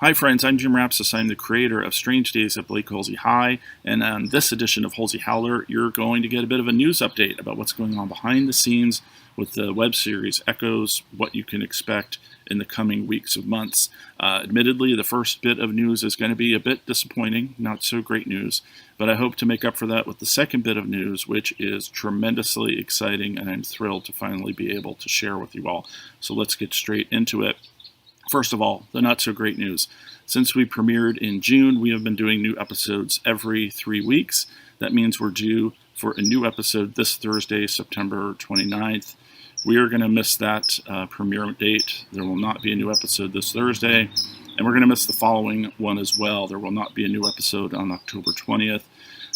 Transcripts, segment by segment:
Hi friends, I'm Jim Rapsas. I'm the creator of Strange Days at Blake Holsey High, and on this edition of Holsey Howler, you're going to get a bit of a news update about what's going on behind the scenes with the web series Echoes, what you can expect in the coming weeks or months. Admittedly, the first bit of news is going to be a bit disappointing, not so great news, but I hope to make up for that with the second bit of news, which is tremendously exciting, and I'm thrilled to finally be able to share with you all. So let's get straight into it. First of all, the not so great news. Since we premiered in June, we have been doing new episodes every 3 weeks. That means we're due for a new episode this Thursday, September 29th. We are going to miss that premiere date. There will not be a new episode this Thursday, and we're going to miss the following one as well. There will not be a new episode on October 20th.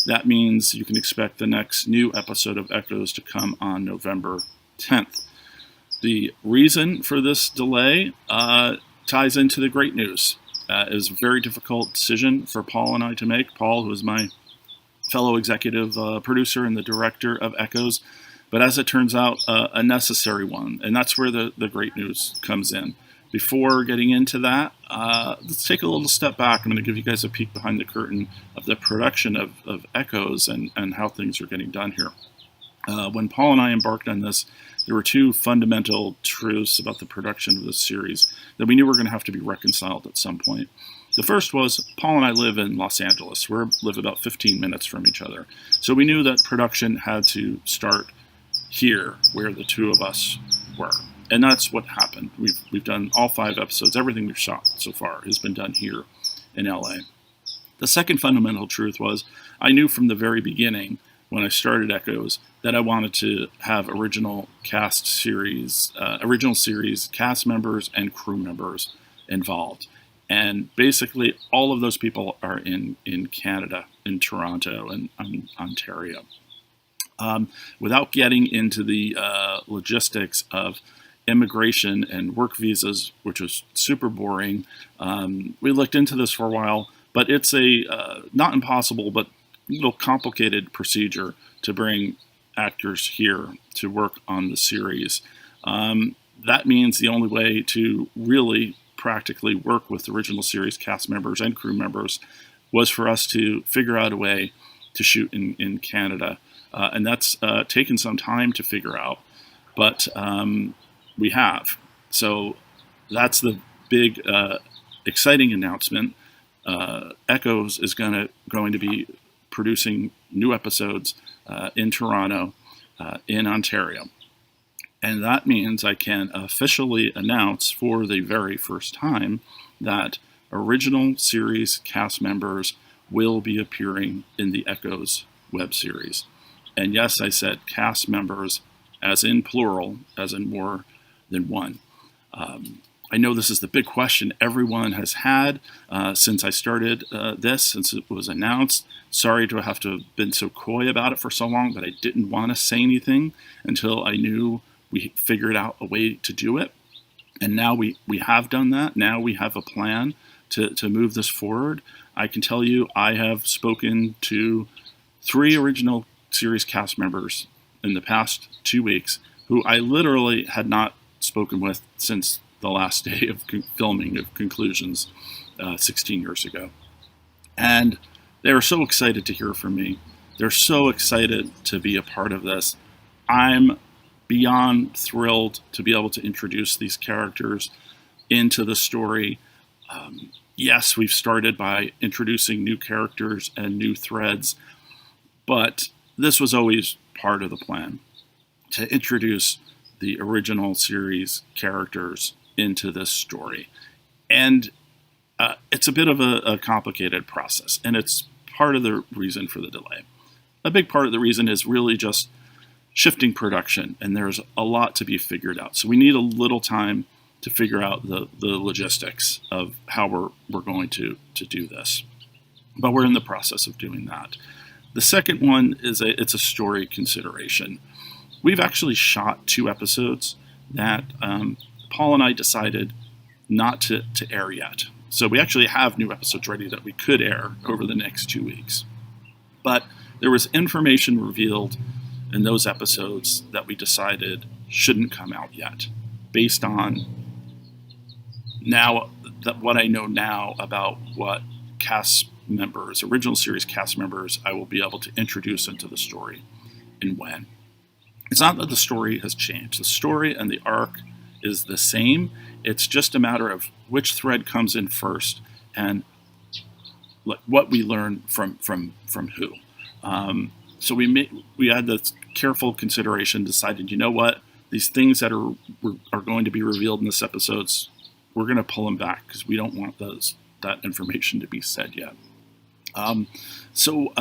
That means you can expect the next new episode of Echoes to come on November 10th. The reason for this delay ties into the great news. It was a very difficult decision for Paul and I to make. Paul, who is my fellow executive producer and the director of Echoes, but as it turns out, a necessary one. And that's where the great news comes in. Before getting into that, let's take a little step back. I'm going to give you guys a peek behind the curtain of the production of Echoes and how things are getting done here. When Paul and I embarked on this, there were two fundamental truths about the production of this series that we knew were going to have to be reconciled at some point. The first was, Paul and I live in Los Angeles. We live about 15 minutes from each other. So we knew that production had to start here, where the two of us were. And that's what happened. We've done all 5 episodes. Everything we've shot so far has been done here in LA. The second fundamental truth was, I knew from the very beginning when I started Echoes that I wanted to have original series cast members and crew members involved. And basically all of those people are in Canada, in Toronto and Ontario. Without getting into the logistics of immigration and work visas, which was super boring, we looked into this for a while, but it's a not impossible, but little complicated procedure to bring actors here to work on the series. That means the only way to really practically work with original series cast members and crew members was for us to figure out a way to shoot in Canada. And that's taken some time to figure out, but we have. So that's the big exciting announcement. Echoes is going to be producing new episodes in Toronto, in Ontario. And that means I can officially announce for the very first time that original series cast members will be appearing in the Echoes web series. And yes, I said cast members as in plural, as in more than one. I know this is the big question everyone has had since I started since it was announced. Sorry to have to have been so coy about it for so long, but I didn't want to say anything until I knew we figured out a way to do it. And now we have done that. Now we have a plan to move this forward. I can tell you I have spoken to 3 original series cast members in the past 2 weeks who I literally had not spoken with since the last day of filming of Conclusions 16 years ago. And they were so excited to hear from me. They're so excited to be a part of this. I'm beyond thrilled to be able to introduce these characters into the story. Yes, we've started by introducing new characters and new threads, but this was always part of the plan, to introduce the original series characters into this story. And it's a bit of a complicated process, and it's part of the reason for the delay. A big part of the reason is really just shifting production, and there's a lot to be figured out. So we need a little time to figure out the logistics of how we're going to do this. But we're in the process of doing that. The second one is it's a story consideration. We've actually shot 2 episodes that Paul and I decided not to air yet. So we actually have new episodes ready that we could air over the next 2 weeks. But there was information revealed in those episodes that we decided shouldn't come out yet, based on now what I know now about what cast members, original series cast members, I will be able to introduce into the story and when. It's not that the story has changed. The story and the arc is the same. It's just a matter of which thread comes in first and what we learn from who. So we had this careful consideration, decided, you know what, these things that are going to be revealed in this episodes, we're going to pull them back because we don't want that information to be said yet. So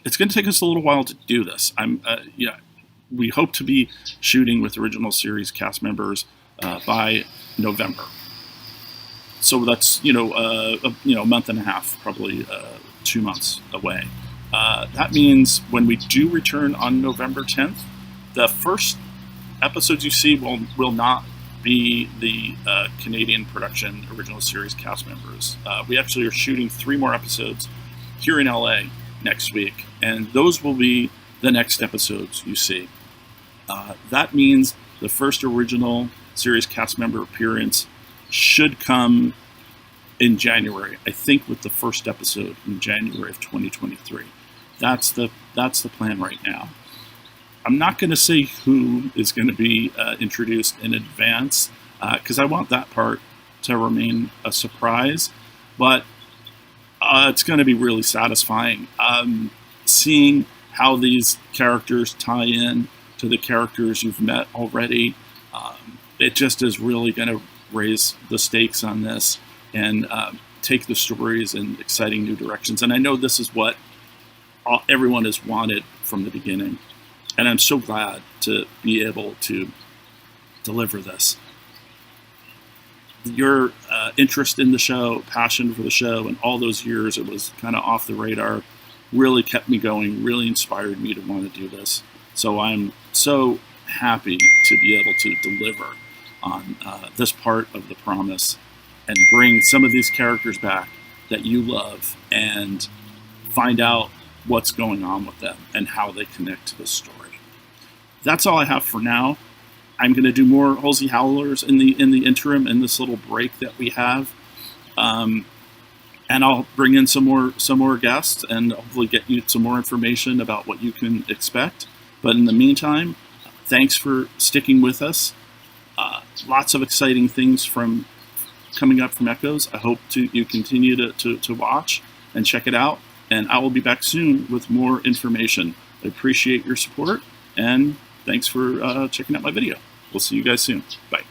it's going to take us a little while to do this. We hope to be shooting with original series cast members by November. So that's a month and a half, probably 2 months away. That means when we do return on November 10th, the first episodes you see will not be the Canadian production original series cast members. We actually are shooting 3 more episodes here in LA next week, and those will be the next episodes you see. That means the first original series cast member appearance should come in January, I think, with the first episode in January of 2023. That's the plan right now. I'm not going to say who is going to be introduced in advance because I want that part to remain a surprise, but it's going to be really satisfying seeing how these characters tie in to the characters you've met already. It just is really going to raise the stakes on this and take the stories in exciting new directions. And I know this is what everyone has wanted from the beginning. And I'm so glad to be able to deliver this. Your interest in the show, passion for the show, and all those years it was kind of off the radar really kept me going, really inspired me to want to do this. So I'm so happy to be able to deliver on this part of the promise and bring some of these characters back that you love and find out what's going on with them and how they connect to the story. That's all I have for now. I'm going to do more Holsey Howlers in the interim, in this little break that we have, and I'll bring in some more guests and hopefully get you some more information about what you can expect. But in the meantime, thanks for sticking with us. Lots of exciting things coming up from Echoes. I hope you continue to watch and check it out. And I will be back soon with more information. I appreciate your support, and thanks for checking out my video. We'll see you guys soon. Bye.